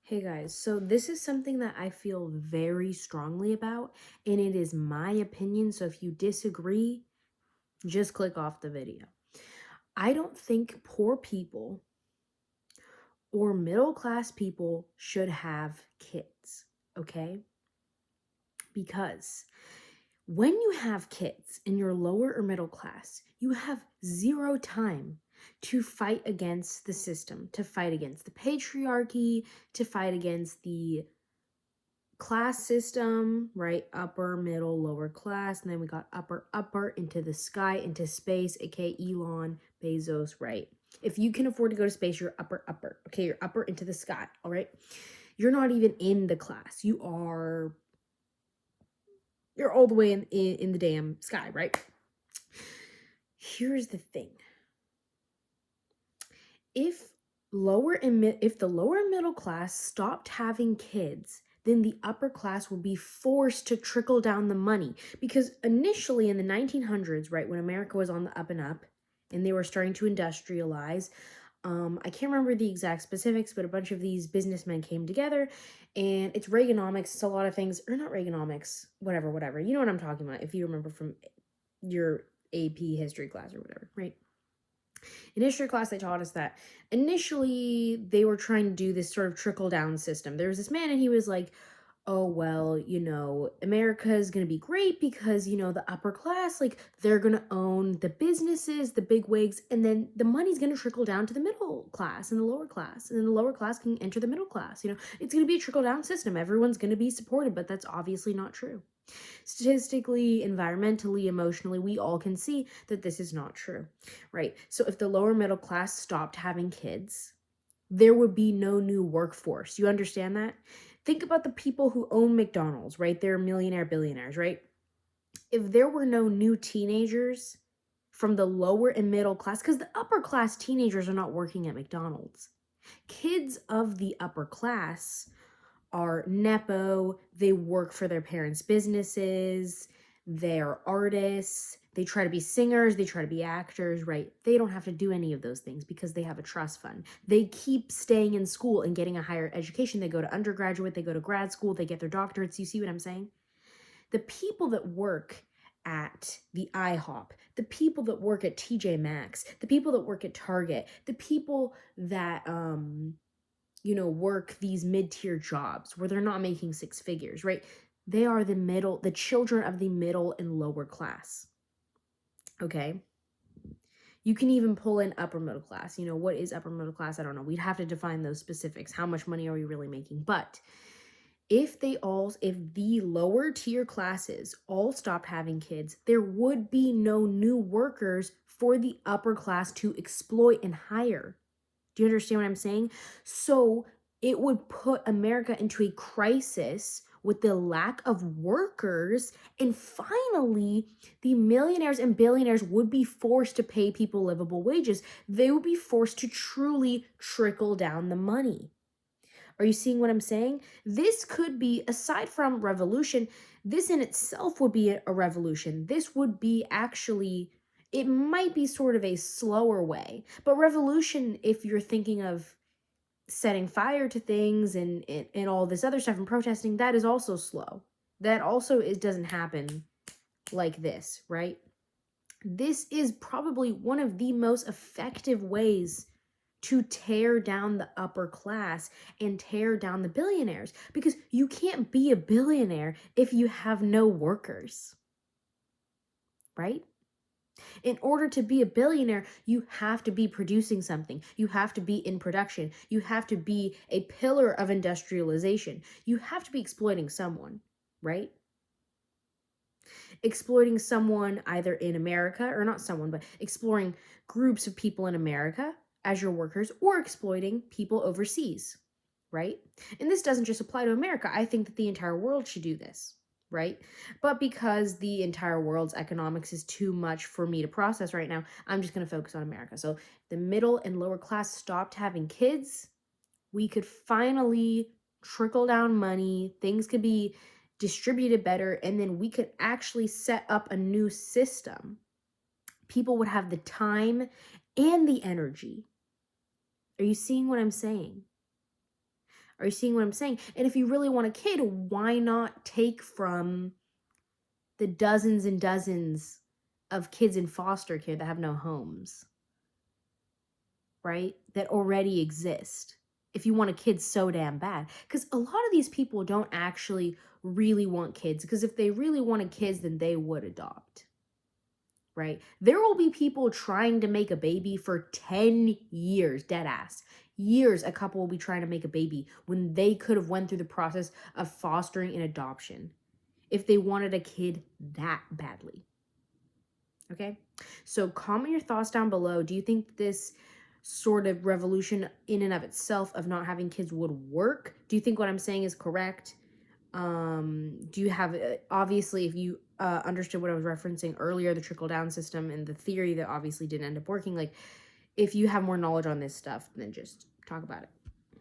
Hey guys, so this is something that I feel very strongly about, and it is my opinion. So if you disagree, just click off the video. I don't think poor people or middle class people should have kids, okay? Because when you have kids and you're lower or middle class, you have zero time to fight against the system, to fight against the patriarchy, to fight against the class system, right? Upper, middle, lower class. And then we got upper into the sky, into space, aka Elon Bezos, right? If you can afford to go to space, you're upper. Okay, you're upper into the sky, all right? You're not even in the class. You're all the way in the damn sky, right? Here's the thing. If if the lower middle class stopped having kids, then the upper class would be forced to trickle down the money. Because initially in the 1900s, right, when America was on the up and up and they were starting to industrialize, I can't remember the exact specifics, but a bunch of these businessmen came together, and it's Reaganomics. It's a lot of things, or not Reaganomics, whatever. You know what I'm talking about if you remember from your AP history class or whatever, right? In history class, they taught us that initially they were trying to do this sort of trickle down system. There was this man, and he was like, oh, well, America is going to be great because, the upper class, like, they're going to own the businesses, the big wigs, and then the money's going to trickle down to the middle class and the lower class, and then the lower class can enter the middle class. It's going to be a trickle down system. Everyone's going to be supported, but that's obviously not true. Statistically, environmentally, emotionally, we all can see that this is not true, right? So if the lower middle class stopped having kids, there would be no new workforce. You understand that? Think about the people who own McDonald's, right? They're millionaire billionaires, right? If there were no new teenagers from the lower and middle class, because the upper class teenagers are not working at McDonald's, kids of the upper class are nepo, they work for their parents' businesses, they're artists, they try to be singers, they try to be actors, right? They don't have to do any of those things because they have a trust fund. They keep staying in school and getting a higher education. They go to undergraduate, they go to grad school, they get their doctorates. You see what I'm saying? The people that work at the IHOP, the people that work at TJ Maxx, the people that work at Target, the people that work these mid-tier jobs where they're not making six figures, right? They are the children of the middle and lower class. Okay? You can even pull in upper middle class. What is upper middle class? I don't know. We'd have to define those specifics. How much money are we really making? But if the lower tier classes all stopped having kids, there would be no new workers for the upper class to exploit and hire. Do you understand what I'm saying? So it would put America into a crisis with the lack of workers. And finally, the millionaires and billionaires would be forced to pay people livable wages. They would be forced to truly trickle down the money. Are you seeing what I'm saying? This could be, aside from revolution, this in itself would be a revolution. This would be actually, it might be sort of a slower way. But revolution, if you're thinking of setting fire to things and all this other stuff and protesting, that is also slow. That also it doesn't happen like this, right? This is probably one of the most effective ways to tear down the upper class and tear down the billionaires, because you can't be a billionaire if you have no workers, right? In order to be a billionaire, you have to be producing something. You have to be in production. You have to be a pillar of industrialization. You have to be exploiting someone, right? Exploiting someone either in America, or not someone, but exploring groups of people in America as your workers, or exploiting people overseas, right? And this doesn't just apply to America. I think that the entire world should do this, right? But because the entire world's economics is too much for me to process right now, I'm just going to focus on America. So the middle and lower class stopped having kids. We could finally trickle down money. Things could be distributed better, and then we could actually set up a new system. People would have the time and the energy. Are you seeing what I'm saying? Are you seeing what I'm saying? And if you really want a kid, why not take from the dozens and dozens of kids in foster care that have no homes, right? That already exist. If you want a kid so damn bad. Because a lot of these people don't actually really want kids. Because if they really wanted kids, then they would adopt, right? There will be people trying to make a baby for 10 years, dead ass. Years a couple will be trying to make a baby when they could have went through the process of fostering and adoption if they wanted a kid that badly. Okay? So comment your thoughts down below. Do you think this sort of revolution in and of itself of not having kids would work? Do you think what I'm saying is correct? Do you have, obviously, if you understood what I was referencing earlier, the trickle down system and the theory that obviously didn't end up working, like if you have more knowledge on this stuff, then just talk about it.